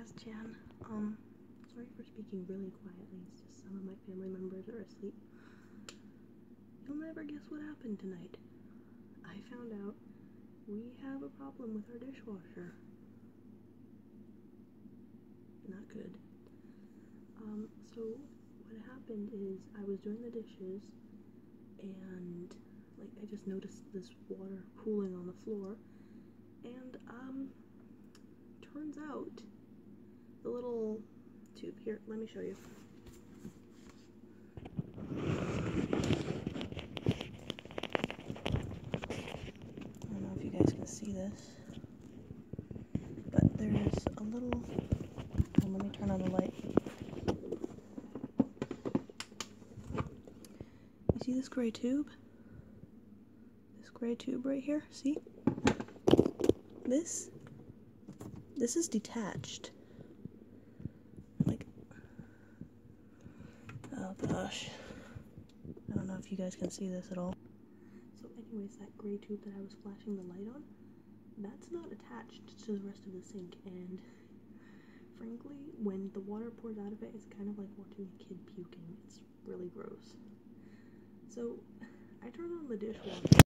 Razz-chan. Sorry for speaking really quietly, it's just some of my family members are asleep. You'll never guess what happened tonight. I found out we have a problem with our dishwasher. Not good. So what happened is I was doing the dishes and I just noticed this water pooling on the floor, and turns out the little tube here, let me show you. I don't know if you guys can see this, but there's a little, let me turn on the light. You see this gray tube? This gray tube right here, see? This is detached. Oh gosh. I don't know if you guys can see this at all. So anyways, that gray tube that I was flashing the light on, that's not attached to the rest of the sink, and frankly, when the water pours out of it, it's kind of like watching a kid puking. It's really gross. So I turned on the dishwasher.